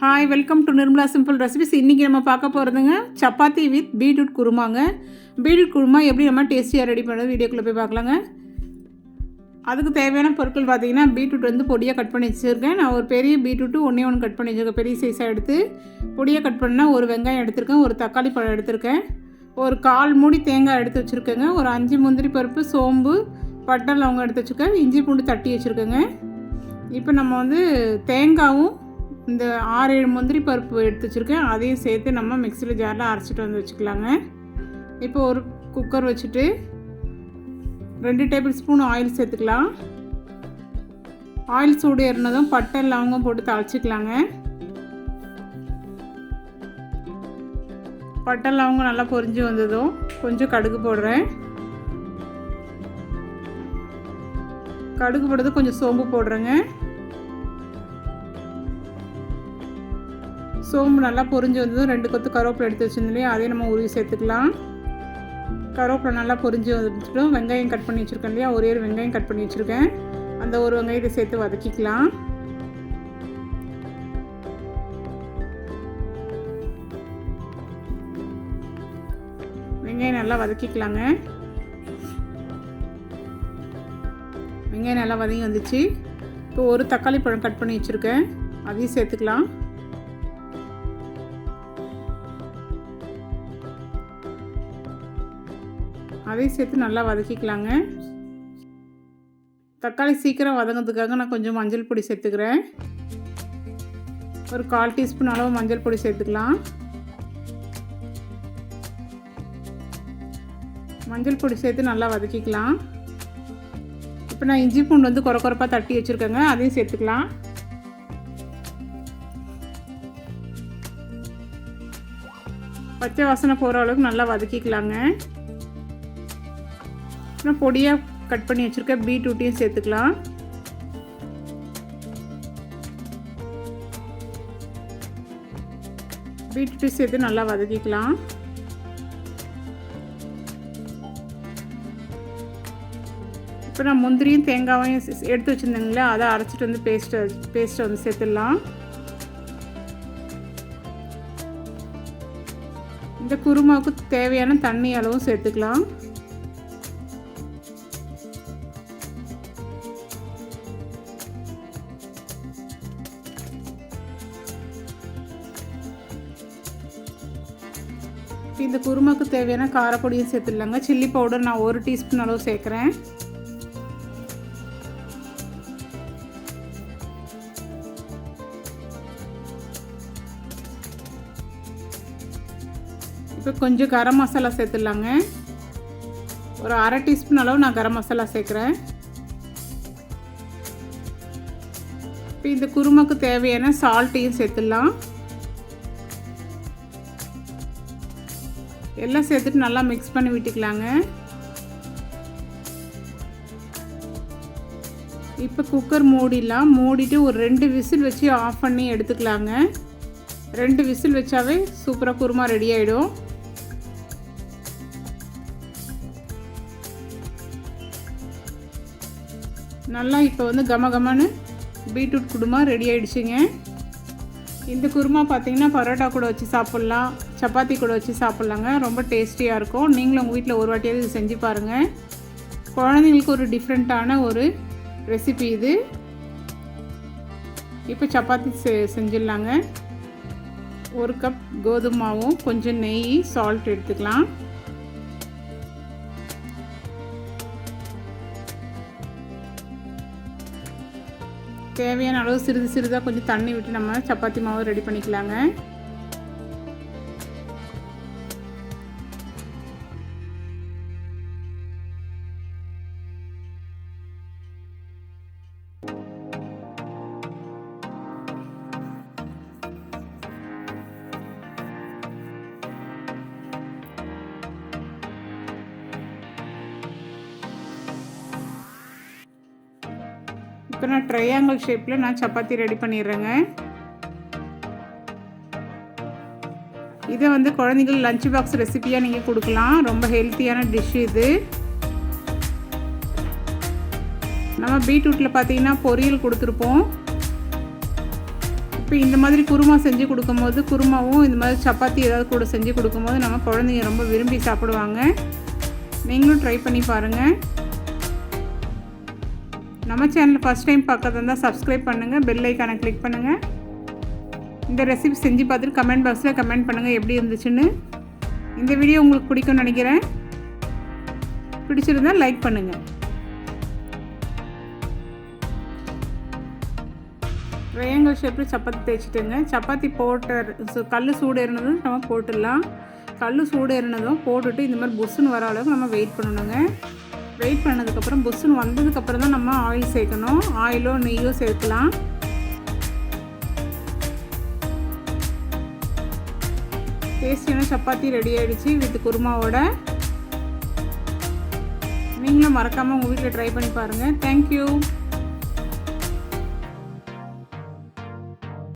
Hi, welcome to Nirmala simple recipes. இன்றைக்கி நம்ம பார்க்க போகிறதுங்க சப்பாத்தி வித் பீட்ரூட் குருமாங்க. பீட்ரூட் குருமா எப்படி நம்ம டேஸ்டியாக ரெடி பண்ணுறது வீடியோக்குள்ளே போய் பார்க்கலாங்க. அதுக்கு தேவையான பொருட்கள் பார்த்தீங்கன்னா, பீட்ரூட் வந்து பொடியாக கட் பண்ணி வச்சுருக்கேன். நான் ஒரு பெரிய பீட்ரூட்டு ஒன்று கட் பண்ணி வச்சுருக்கேன். பெரிய சைஸாக எடுத்து பொடியாக கட் பண்ணால் ஒரு வெங்காயம் எடுத்திருக்கேன், ஒரு தக்காளி பழம் எடுத்திருக்கேன், ஒரு 1/4 மூடி தேங்காய் எடுத்து வச்சுருக்கேங்க, ஒரு 5 முந்திரி பருப்பு, சோம்பு, பட்டை, லவங்கம் எடுத்து வச்சுருக்கேன், இஞ்சி பூண்டு தட்டி வச்சுருக்கேங்க. இப்போ நம்ம வந்து தேங்காயும் இந்த 6-7 முந்திரி பருப்பு எடுத்து வச்சுருக்கேன், அதையும் சேர்த்து நம்ம மிக்சியில் ஜாரில் அரைச்சிட்டு வந்து வச்சுக்கலாங்க. இப்போ ஒரு குக்கர் வச்சுட்டு 2 டேபிள் ஸ்பூன் ஆயில் சேர்த்துக்கலாம். ஆயில் சூடு ஏறினதும் பட்டை லவங்கம் போட்டு தாளிச்சிக்கலாங்க. பட்டை லவங்கம் நல்லா பொரிஞ்சு வந்ததும் கொஞ்சம் கடுகு போடுறேன். கடுகு போடுறது கொஞ்சம் சோம்பு போடுறேங்க. சோம்பு நல்லா பொரிஞ்சு வந்ததும் 2 கொத்து கருவேப்பிலை எடுத்து வச்சுருந்தோம், அதையும் நம்ம உருவி சேர்த்துக்கலாம். கருவேப்பிலை நல்லா பொரிஞ்சு வந்துட்டோம். வெங்காயம் கட் பண்ணி வச்சுருக்கேன் இல்லையா, ஒரே ஒரு வெங்காயம் கட் பண்ணி வச்சுருக்கேன், அந்த ஒரு வெங்காயத்தை சேர்த்து வதக்கிக்கலாம். வெங்காயம் நல்லா வதக்கிக்கலாங்க. வெங்காயம் நல்லா வதங்கி வந்துச்சு. இப்போ ஒரு தக்காளி பழம் கட் பண்ணி வச்சுருக்கேன், அதையும் சேர்த்துக்கலாம். அதையும் சேர்த்து நல்லா வதக்கிக்கலாங்க. தக்காளி சீக்கிரம் வதங்கிறதுக்காக நான் கொஞ்சம் மஞ்சள் பொடி சேர்த்துக்கிறேன். ஒரு 1/4 டீஸ்பூன் அளவு மஞ்சள் பொடி சேர்த்துக்கலாம். மஞ்சள் பொடி சேர்த்து நல்லா வதக்கிக்கலாம். இப்போ நான் இஞ்சி பூண்டு வந்து கொரப்பாக தட்டி வச்சுருக்கேங்க, அதையும் சேர்த்துக்கலாம். பச்சை வாசனை போகிற அளவுக்கு நல்லா வதக்கிக்கலாங்க. அப்புறம் பொடியாக கட் பண்ணி வச்சுருக்க பீட்ரூட்டையும் சேர்த்துக்கலாம். பீட்ரூட்டையும் சேர்த்து நல்லா வதக்கிக்கலாம். இப்போ நான் முந்திரியும் தேங்காயும் எடுத்து வச்சுருந்தேங்களே, அதை அரைச்சிட்டு வந்து பேஸ்ட்டை வந்து சேர்த்துடலாம். இந்த குருமாவுக்கு தேவையான தண்ணி அளவும் சேர்த்துக்கலாம். இந்த குருமாவுக்கு தேவையான காரப்பொடியும் சேர்த்துடலாங்க. சில்லி பவுடர் நான் 1 டீஸ்பூன் அளவு சேர்க்குறேன். இப்போ கொஞ்சம் கரம் மசாலா சேர்த்துடலாங்க. ஒரு 1/2 டீஸ்பூன் அளவு நான் கரம் மசாலா சேர்க்குறேன். இப்போ இந்த குருமாவுக்கு தேவையான சால்ட்டையும் சேர்த்துடலாம். எல்லாம் சேர்த்துட்டு நல்லா மிக்ஸ் பண்ணி விட்டுக்கலாங்க. இப்போ குக்கர் மூடிடலாம். மூடிட்டு ஒரு 2 விசில் வச்சு ஆஃப் பண்ணி எடுத்துக்கலாங்க. 2 விசில் வச்சாவே சூப்பராக குருமா ரெடி ஆகிடும். நல்லா இப்போ வந்து கமகமன்னு பீட்ரூட் குருமா ரெடி ஆகிடுச்சுங்க. இந்த குருமா பார்த்திங்கன்னா பரோட்டா கூட வச்சு சாப்பிட்லாம், சப்பாத்தி கூட வச்சு சாப்பிட்லாங்க. ரொம்ப டேஸ்டியாக இருக்கும். நீங்களும் உங்கள் வீட்டில் ஒரு வாட்டியாவது இது செஞ்சு பாருங்கள். குழந்தைங்களுக்கு ஒரு டிஃப்ரெண்ட்டான ஒரு ரெசிபி இது. இப்போ சப்பாத்தி செஞ்சிடலாங்க. 1 கப் கோதுமை மாவும் கொஞ்சம் நெய், சால்ட் எடுத்துக்கலாம். தேவையான அளவு சிறிதாக கொஞ்சம் தண்ணி விட்டு நம்ம சப்பாத்தி மாவு ரெடி பண்ணிக்கலாங்க. இப்போ நான் ட்ரையாங்கிள் ஷேப்பில் நான் சப்பாத்தி ரெடி பண்ணிடுறேங்க. இதை வந்து குழந்தைகள் லஞ்ச் பாக்ஸ் ரெசிபியாக நீங்கள் கொடுக்கலாம். ரொம்ப ஹெல்த்தியான டிஷ் இது. நம்ம பீட்ரூட்டில் பார்த்தீங்கன்னா பொரியல் கொடுத்துருப்போம். இப்போ இந்த மாதிரி குருமா செஞ்சு கொடுக்கும்போது குருமாவும் இந்த மாதிரி சப்பாத்தி ஏதாவது கூட செஞ்சு கொடுக்கும்போது நம்ம குழந்தைங்க ரொம்ப விரும்பி சாப்பிடுவாங்க. நீங்களும் ட்ரை பண்ணி பாருங்கள். நம்ம சேனல் ஃபஸ்ட் டைம் பார்க்கறதா இருந்தால் சப்ஸ்கிரைப் பண்ணுங்கள், பெல் ஐக்கானை கிளிக் பண்ணுங்கள். இந்த ரெசிபி செஞ்சு பார்த்துட்டு கமெண்ட் பாக்ஸில் கமெண்ட் பண்ணுங்கள் எப்படி இருந்துச்சுன்னு. இந்த வீடியோ உங்களுக்கு பிடிக்கும்னு நினைக்கிறேன். பிடிச்சிருந்தால் லைக் பண்ணுங்கள். ட்ரையாங்கிள் ஷேப்பில் சப்பாத்தி தேய்ச்சிட்டுங்க. சப்பாத்தி போட்ட கல் சூடு ஏறினதும் நம்ம போட்டுடலாம். கல் சூடு ஏறினதும் போட்டுட்டு இந்த மாதிரி புஷ்ஷுன்னு வர அளவுக்கு நம்ம வெயிட் பண்ணணுங்க. வெயிட் பண்ணதுக்கப்புறம் புஷ்ஷுன்னு வந்ததுக்கப்புறம் தான் நம்ம ஆயில் சேர்க்கணும். ஆயிலோ நெய்யோ சேர்க்கலாம். டேஸ்டியான சப்பாத்தி ரெடி ஆகிடுச்சு வித் குருமாவோட. நீங்களும் மறக்காமல் உங்கள் வீட்டில் ட்ரை பண்ணி பாருங்கள். தேங்க்யூ.